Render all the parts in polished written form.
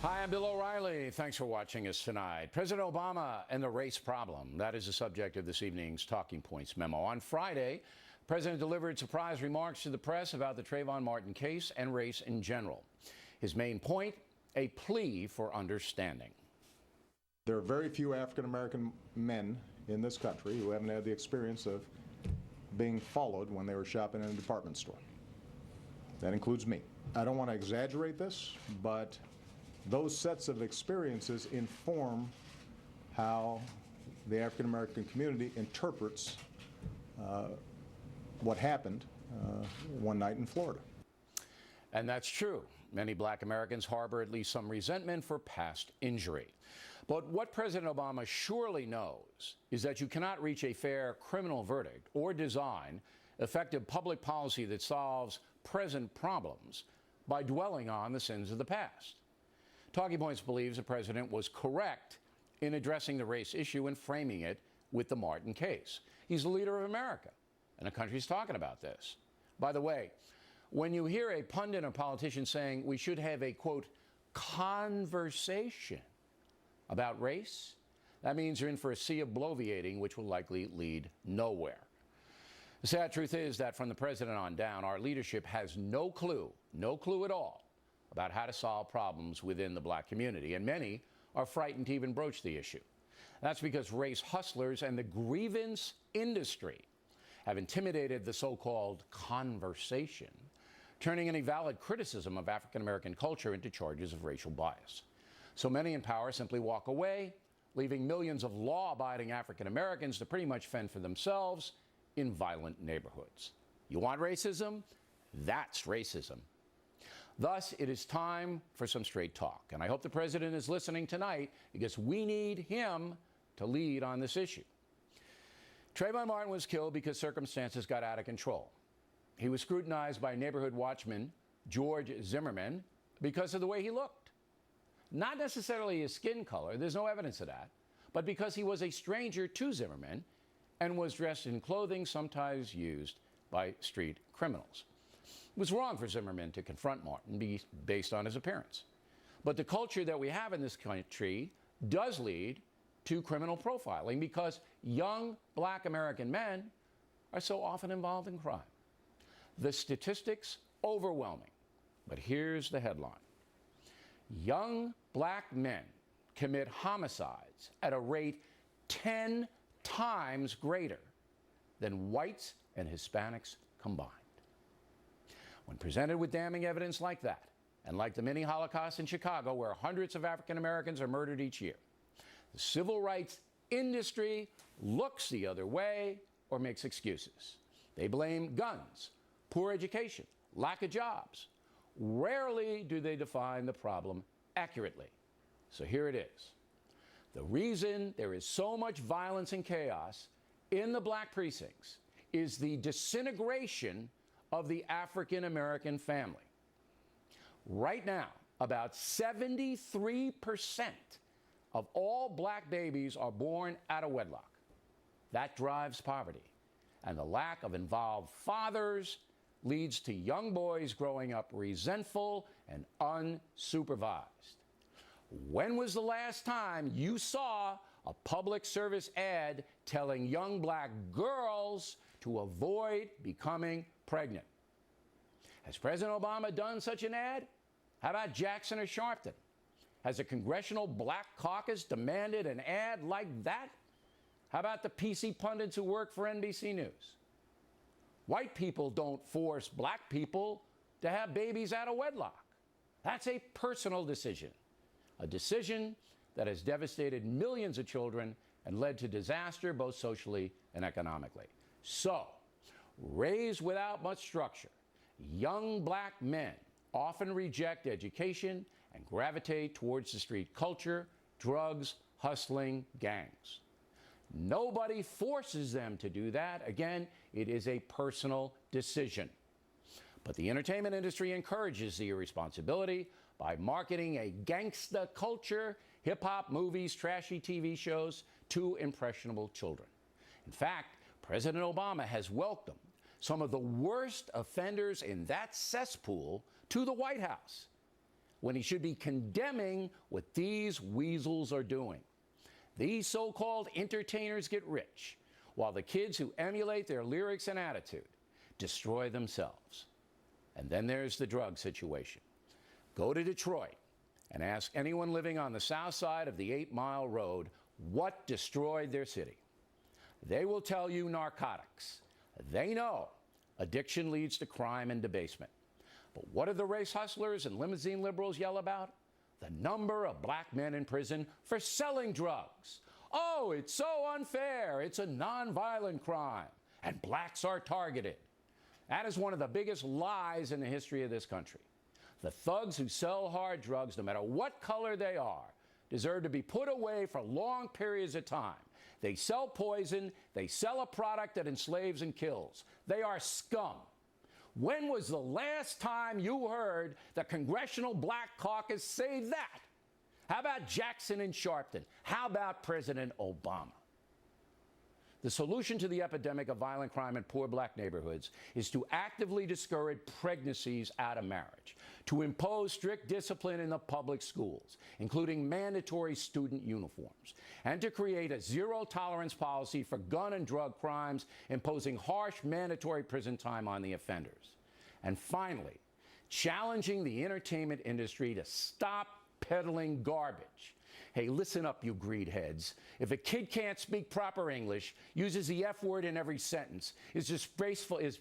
Hi, I'm Bill O'Reilly. Thanks for watching us tonight. President Obama and the race problem. That is the subject of this evening's Talking Points memo. On Friday, the president delivered surprise remarks to the press about the Trayvon Martin case and race in general. His main point, a plea for understanding. There are very few African-American men in this country who haven't had the experience of being followed when they were shopping in a department store. That includes me. I don't want to exaggerate this, but those sets of experiences inform how the African-American community interprets what happened one night in Florida. And that's true. Many black Americans harbor at least some resentment for past injury. But what President Obama surely knows is that you cannot reach a fair criminal verdict or design effective public policy that solves present problems by dwelling on the sins of the past. Talking Points believes the president was correct in addressing the race issue and framing it with the Martin case. He's the leader of America, and the country's talking about this. By the way, when you hear a pundit or politician saying we should have a, quote, conversation about race, that means you're in for a sea of bloviating, which will likely lead nowhere. The sad truth is that from the president on down, our leadership has no clue at all, about how to solve problems within the black community, and many are frightened to even broach the issue. That's because race hustlers and the grievance industry have intimidated the so-called conversation, turning any valid criticism of African-American culture into charges of racial bias. So many in power simply walk away, leaving millions of law-abiding African-Americans to pretty much fend for themselves in violent neighborhoods. You want racism? That's racism. Thus, it is time for some straight talk. And I hope the president is listening tonight because we need him to lead on this issue. Trayvon Martin was killed because circumstances got out of control. He was scrutinized by neighborhood watchman George Zimmerman because of the way he looked. Not necessarily his skin color, there's no evidence of that, but because he was a stranger to Zimmerman and was dressed in clothing sometimes used by street criminals. It was wrong for Zimmerman to confront Martin based on his appearance. But the culture that we have in this country does lead to criminal profiling because young black American men are so often involved in crime. The statistics overwhelming, but here's the headline. Young black men commit homicides at a rate 10 times greater than whites and Hispanics combined. When presented with damning evidence like that, and like the mini Holocaust in Chicago, where hundreds of African Americans are murdered each year, the civil rights industry looks the other way or makes excuses. They blame guns, poor education, lack of jobs. Rarely do they define the problem accurately. So here it is. The reason there is so much violence and chaos in the black precincts is the disintegration of the African American family. Right now, about 73% of all black babies are born out of wedlock. That drives poverty. And the lack of involved fathers leads to young boys growing up resentful and unsupervised. When was the last time you saw a public service ad telling young black girls to avoid becoming pregnant? Has President Obama done such an ad? How about Jackson or Sharpton? Has the Congressional Black Caucus demanded an ad like that? How about the PC pundits who work for NBC News? White people don't force black people to have babies out of wedlock. That's a personal decision, a decision that has devastated millions of children and led to disaster both socially and economically. So, raised without much structure, young black men often reject education and gravitate towards the street culture, drugs, hustling, gangs. Nobody forces them to do that. Again, it is a personal decision. But the entertainment industry encourages the irresponsibility by marketing a gangsta culture, hip-hop, movies, trashy TV shows to impressionable children. In fact, President Obama has welcomed some of the worst offenders in that cesspool to the White House. when he should be condemning what these weasels are doing. These so-called entertainers get rich, while the kids who emulate their lyrics and attitude destroy themselves. And then there's the drug situation. Go to Detroit and ask anyone living on the south side of the 8 Mile Road what destroyed their city. They will tell you narcotics. They know addiction leads to crime and debasement. But what do the race hustlers and limousine liberals yell about? The number of black men in prison for selling drugs. Oh, it's so unfair. It's a nonviolent crime, and blacks are targeted. That is one of the biggest lies in the history of this country. The thugs who sell hard drugs, no matter what color they are, deserve to be put away for long periods of time. They sell poison. They sell a product that enslaves and kills. They are scum. When was the last time you heard the Congressional Black Caucus say that? How about Jackson and Sharpton? How about President Obama? The solution to the epidemic of violent crime in poor black neighborhoods is to actively discourage pregnancies out of marriage, to impose strict discipline in the public schools, including mandatory student uniforms, and to create a zero-tolerance policy for gun and drug crimes, imposing harsh mandatory prison time on the offenders. And finally, challenging the entertainment industry to stop peddling garbage. Hey, listen up, you greed heads. If a kid can't speak proper English, uses the F word in every sentence, is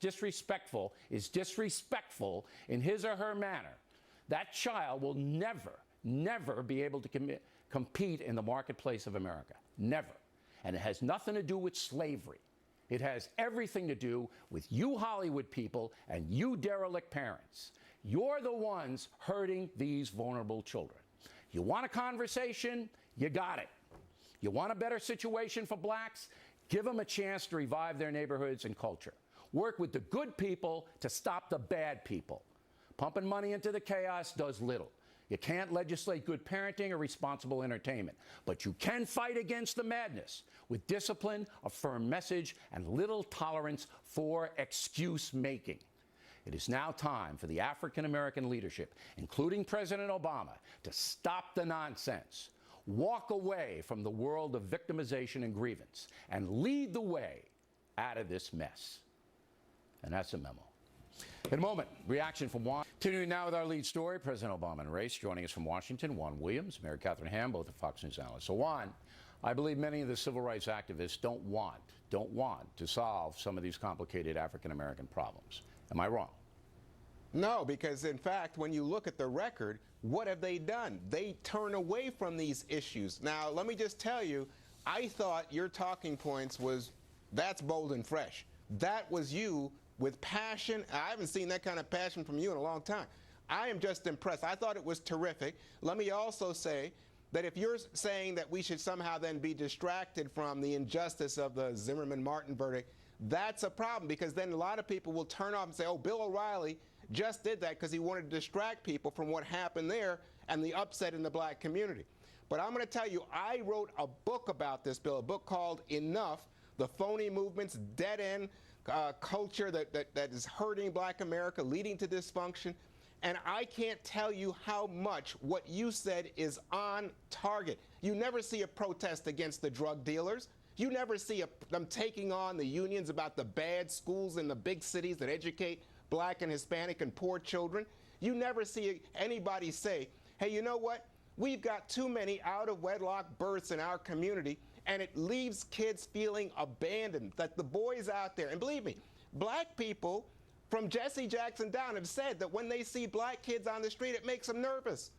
disrespectful in his or her manner, that child will never be able to compete in the marketplace of America. Never. And it has nothing to do with slavery. It has everything to do with you Hollywood people and you derelict parents. You're the ones hurting these vulnerable children. You want a conversation? You got it. You want a better situation for blacks? Give them a chance to revive their neighborhoods and culture. Work with the good people to stop the bad people. Pumping money into the chaos does little. You can't legislate good parenting or responsible entertainment, but you can fight against the madness with discipline, a firm message, and little tolerance for excuse making. It is now time for the African American leadership, including President Obama, to stop the nonsense, walk away from the world of victimization and grievance, and lead the way out of this mess. And that's a memo. In a moment, reaction from Juan. Continuing now with our lead story, President Obama and race. Joining us from Washington, Juan Williams, Mary Catherine Ham, both are Fox News analysts. So Juan, I believe many of the civil rights activists don't want to solve some of these complicated African American problems. Am I wrong? No, because in fact, when you look at the record, what have they done? They turn away from these issues. Now, let me just tell you, I thought your talking points was, that's bold and fresh. That was you with passion. I haven't seen that kind of passion from you in a long time. I am just impressed. I thought it was terrific. Let me also say that if you're saying that we should somehow then be distracted from the injustice of the Zimmerman-Martin verdict, that's a problem, because then a lot of people will turn off and say, oh, Bill O'Reilly just did that because he wanted to distract people from what happened there and the upset in the black community. But I'm going to tell you, I wrote a book about this, Bill, a book called Enough, The Phony Movement's Dead-End Culture that is hurting black America, leading to dysfunction. And I can't tell you how much what you said is on target. You never see a protest against the drug dealers. You never see them taking on the unions about the bad schools in the big cities that educate black and Hispanic and poor children. You never see anybody say, hey, you know what? We've got too many out-of-wedlock births in our community, and it leaves kids feeling abandoned, that the boys out there, and believe me, black people from Jesse Jackson down have said that when they see black kids on the street, it makes them nervous.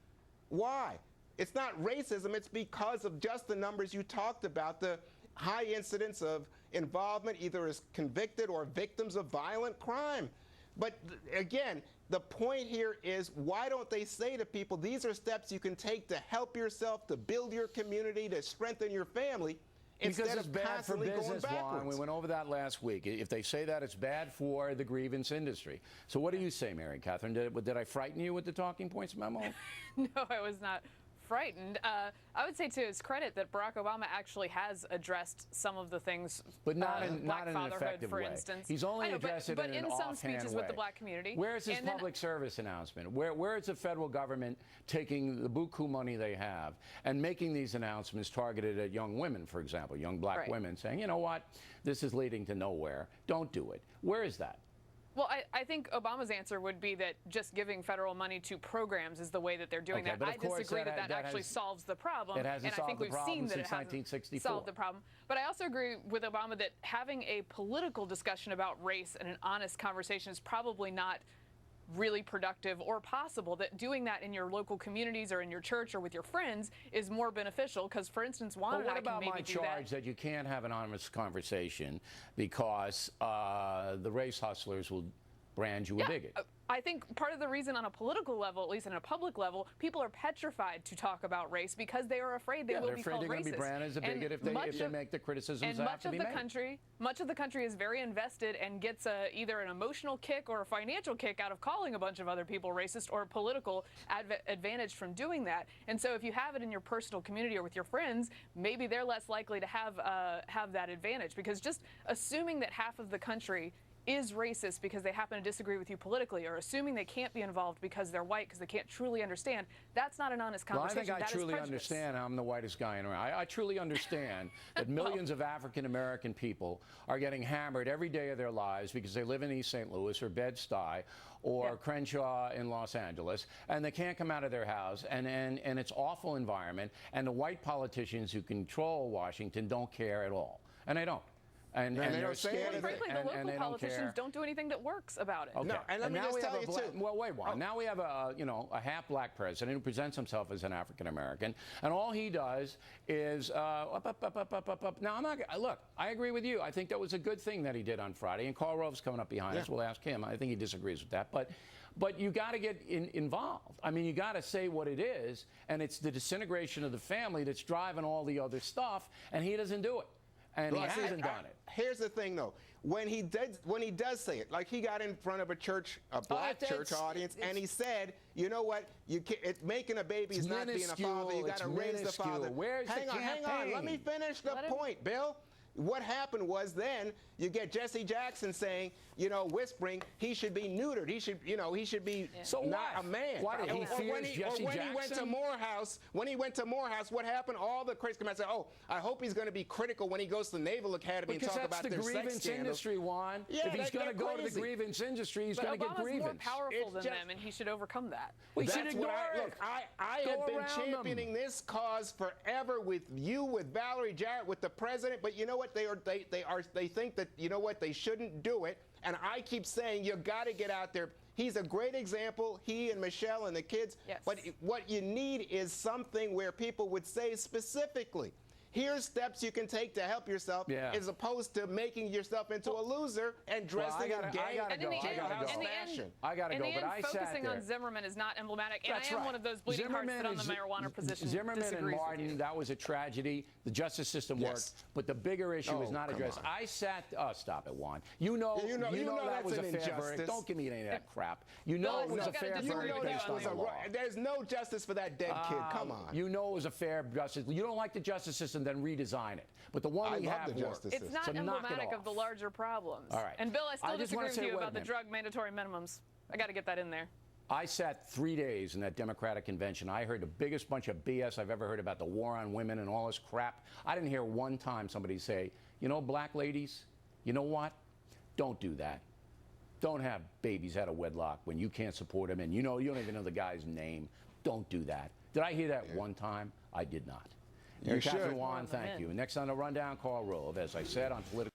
Why? It's not racism, it's because of just the numbers you talked about, the high incidence of involvement either as convicted or victims of violent crime. But again, the point here is, why don't they say to people, these are steps you can take to help yourself, to build your community, to strengthen your family, instead of constantly going backwards. Juan. We went over that last week. If they say that, it's bad for the grievance industry. So what do you say, Mary Catherine? Did I frighten you with the talking points memo? No, I was not frightened. I would say to his credit that Barack Obama actually has addressed some of the things, but not in black an fatherhood, effective for way. instance. He's only addressed it but in an some offhand speeches way. with the black community. Where is his public service announcement? Where is the federal government taking the buku money they have and making these announcements targeted at young women, for example, young black women, saying, you know what, this is leading to nowhere. Don't do it. Where is that? Well, I think Obama's answer would be that just giving federal money to programs is the way that they're doing that. I disagree that actually solves the problem. It hasn't and I think we've seen that it hasn't solved the problem. But I also agree with Obama that having a political discussion about race and an honest conversation is probably not really productive or possible, that doing that in your local communities or in your church or with your friends is more beneficial, because, for instance, Juan and I can maybe do that. What about my charge that you can't have an honest conversation because the race hustlers will brand you a bigot? I think part of the reason on a political level, at least on a public level, people are petrified to talk about race because they are afraid they will be called racist. They're afraid they're going to be branded as a bigot if they make the criticisms that have to be made. Much of the country is very invested and gets either an emotional kick or a financial kick out of calling a bunch of other people racist, or a political advantage from doing that. And so if you have it in your personal community or with your friends, maybe they're less likely to have that advantage, because just assuming that half of the country is racist because they happen to disagree with you politically, or assuming they can't be involved because they're white because they can't truly understand, that's not an honest conversation. Well, I think I truly understand. I'm the whitest guy in the room. I truly understand that millions of African American people are getting hammered every day of their lives because they live in East St. Louis or Bed-Stuy or Crenshaw in Los Angeles, and they can't come out of their house, and it's awful environment, and the white politicians who control Washington don't care at all, and they don't. And they're scared of it. Frankly, the local politicians don't do anything that works about it. Okay. No, and let me just tell you too. Well, wait one. Now we have a half black president who presents himself as an African American, and all he does is up. Now I'm not. Look, I agree with you. I think that was a good thing that he did on Friday, and Karl Rove's coming up behind us. We'll ask him. I think he disagrees with that, but you got to get involved. I mean, you got to say what it is, and it's the disintegration of the family that's driving all the other stuff, and he doesn't do it. And he hasn't done it. Here's the thing, though. When he does say it, like he got in front of a black church audience, and he said, "You know what? Making a baby is not being a father. You got to raise the father." Hang on. Let me finish the point, Bill. What happened was then you get Jesse Jackson saying, whispering he should be neutered. He should be not a man. Why did he fear Jesse Jackson? When he went to Morehouse, what happened? All the critics come out and say, "Oh, I hope he's going to be critical when he goes to the Naval Academy and talk about their sex scandals." Because that's the grievance industry, Juan. If he's going to go to the grievance industry, he's going to get grievance. Obama's more powerful than them, and he should overcome that. We should ignore it. Look, I have been championing this cause forever with you, with Valerie Jarrett, with the president. But you know what? They think that they shouldn't do it, and I keep saying you got to get out there. He's a great example, he and Michelle and the kids. Yes. But what you need is something where people would say specifically, here's steps you can take to help yourself, as opposed to making yourself into a loser and dressing in gay fashion. I got to go, but I sat there. Focusing on Zimmerman is not emblematic, and I am one of those bleeding hearts that on the marijuana position Zimmerman and Martin, that was a tragedy. The justice system worked, but the bigger issue is not addressed. I sat. Oh, stop it, Juan. You know that was a fair verdict. Don't give me any of that crap. You know it was a fair verdict based on the law. There's no justice for that dead kid. Come on. You know it was a fair justice. You don't like the justice system, then redesign it. But the one we have worked. It's not emblematic of the larger problems. All right. And Bill, I still disagree with you about the drug mandatory minimums. I got to get that in there. I sat 3 days in that Democratic convention. I heard the biggest bunch of BS I've ever heard about the war on women and all this crap. I didn't hear one time somebody say, black ladies, you know what? Don't do that. Don't have babies out of wedlock when you can't support them and you don't even know the guy's name. Don't do that. Did I hear that one time? I did not. You should. Juan, thank you. Next on the rundown, Karl Rove, as I said, on political.